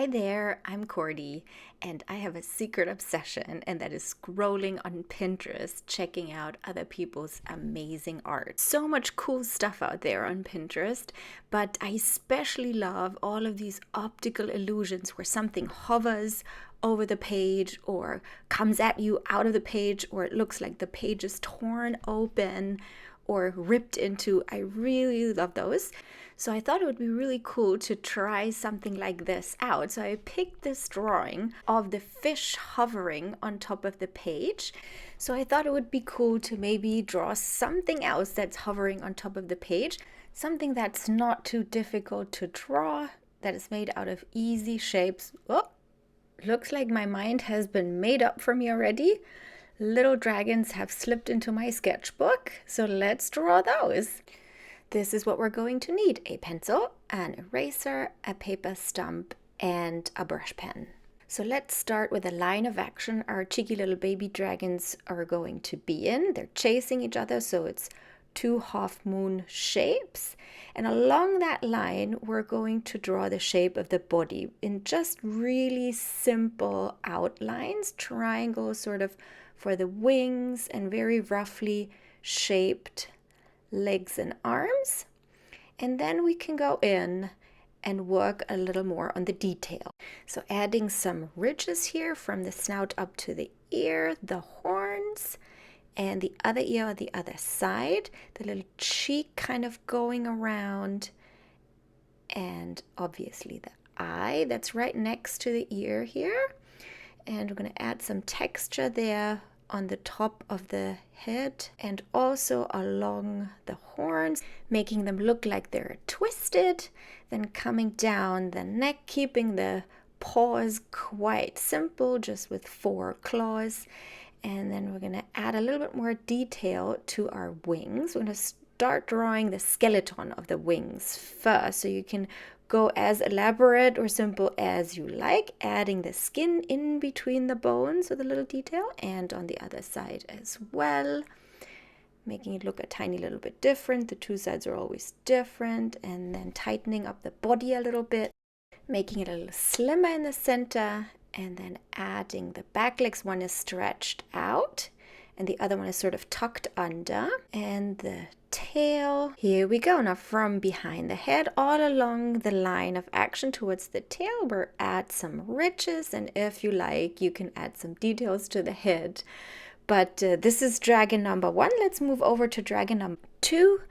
Hi there, I'm Cordy, and I have a secret obsession, and that is scrolling on Pinterest, checking out other people's amazing art. So much cool stuff out there on Pinterest, but I especially love all of these optical illusions where something hovers over the page or comes at you out of the page, or it looks like the page is torn open or ripped into. I really love those. So I thought it would be really cool to try something like this out. So I picked this drawing of the fish hovering on top of the page. So I thought it would be cool to maybe draw something else that's hovering on top of the page, something that's not too difficult to draw, that is made out of easy shapes. Oh, looks like my mind has been made up for me already. Little dragons have slipped into my sketchbook, so let's draw those. This is what we're going to need: a pencil, an eraser, a paper stump, and a brush pen. So let's start with a line of action our cheeky little baby dragons are going to be in. They're chasing each other, so it's two half moon shapes. And along that line, we're going to draw the shape of the body in just really simple outlines, triangles sort of for the wings, and very roughly shaped legs and arms. And then we can go in and work a little more on the detail. So adding some ridges here from the snout up to the ear, the horns, and the other ear on the other side, the little cheek kind of going around, and obviously the eye that's right next to the ear here. And we're going to add some texture there on the top of the head and also along the horns, making them look like they're twisted, then coming down the neck, keeping the paws quite simple, just with 4 claws. And then we're going to add a little bit more detail to our wings. We're going to start drawing the skeleton of the wings first, so you can go as elaborate or simple as you like, adding the skin in between the bones with a little detail, and on the other side as well, making it look a tiny little bit different. The two sides are always different. And then tightening up the body a little bit, making it a little slimmer in the center, and then adding the back legs. One is stretched out and the other one is sort of tucked under, and the tail. Here we go. Now from behind the head all along the line of action towards the tail, we'll add some ridges, and if you like, you can add some details to the head. But this is dragon number 1. Let's move over to dragon number 2.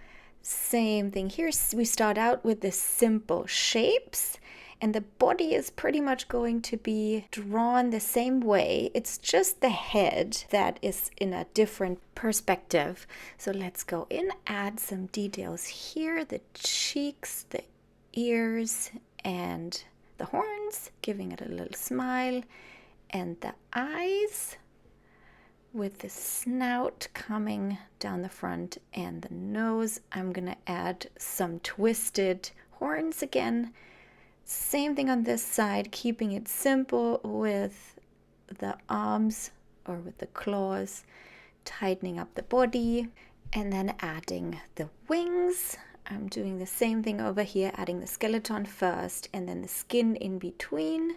Same thing here. We start out with the simple shapes, and the body is pretty much going to be drawn the same way. It's just the head that is in a different perspective. So let's go in, add some details here, the cheeks, the ears, and the horns, giving it a little smile, and the eyes with the snout coming down the front, and the nose. I'm going to add some twisted horns again. Same thing on this side, keeping it simple with the arms or with the claws, tightening up the body, and then adding the wings. I'm doing the same thing over here, adding the skeleton first and then the skin in between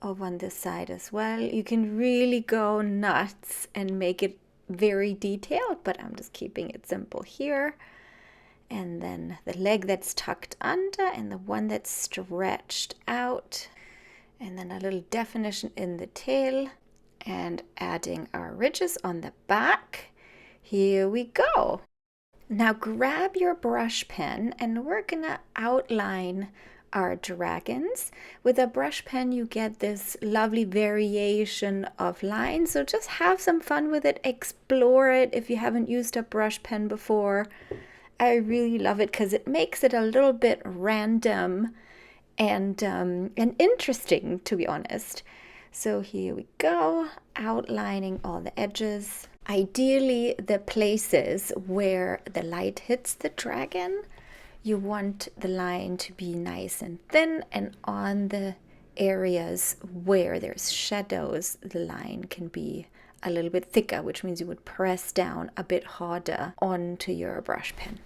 over on this side as well. You can really go nuts and make it very detailed, but I'm just keeping it simple here. And then the leg that's tucked under and the one that's stretched out, and then a little definition in the tail, and adding our ridges on the back. Here we go. Now grab your brush pen, and we're gonna outline our dragons. With a brush pen you get this lovely variation of lines, so just have some fun with it, explore it if you haven't used a brush pen before. I really love it because it makes it a little bit random and interesting, to be honest. So here we go, outlining all the edges. Ideally, the places where the light hits the dragon, you want the line to be nice and thin, and on the areas where there's shadows, the line can be a little bit thicker, which means you would press down a bit harder onto your brush pen.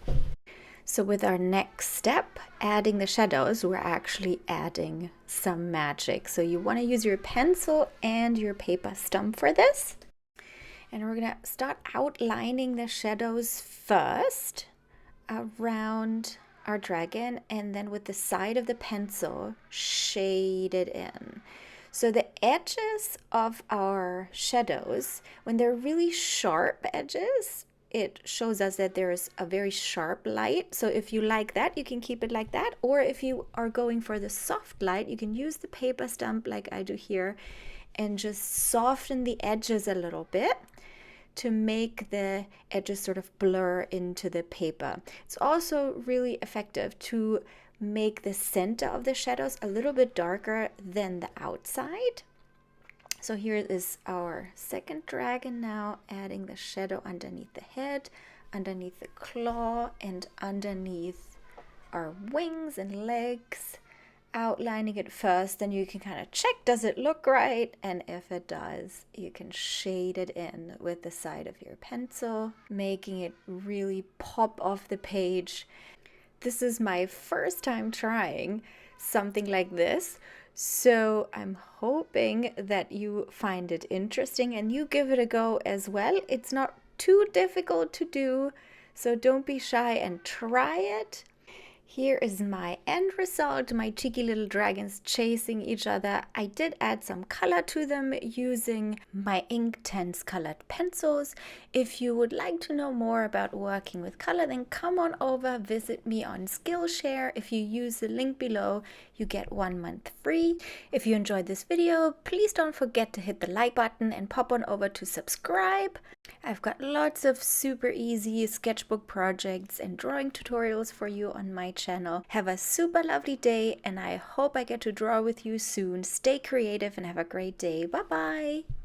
So with our next step, adding the shadows, we're actually adding some magic. So you want to use your pencil and your paper stump for this. And we're going to start outlining the shadows first around our dragon, and then with the side of the pencil, shade it in. So the edges of our shadows, when they're really sharp edges, it shows us that there's a very sharp light. So if you like that, you can keep it like that. Or if you are going for the soft light, you can use the paper stump like I do here and just soften the edges a little bit to make the edges sort of blur into the paper. It's also really effective to make the center of the shadows a little bit darker than the outside. So here is our second dragon now, adding the shadow underneath the head, underneath the claw, and underneath our wings and legs. Outlining it first, then you can kind of check, does it look right? And if it does, you can shade it in with the side of your pencil, making it really pop off the page. This is my first time trying something like this, so I'm hoping that you find it interesting and you give it a go as well. It's not too difficult to do, so don't be shy and try it. Here is my end result, my cheeky little dragons chasing each other. I did add some color to them using my Inktense colored pencils. If you would like to know more about working with color, then come on over, visit me on Skillshare. If you use the link below, you get 1 month free. If you enjoyed this video, please don't forget to hit the like button and pop on over to subscribe. I've got lots of super easy sketchbook projects and drawing tutorials for you on my channel. Have a super lovely day, and I hope I get to draw with you soon. Stay creative and have a great day. Bye bye.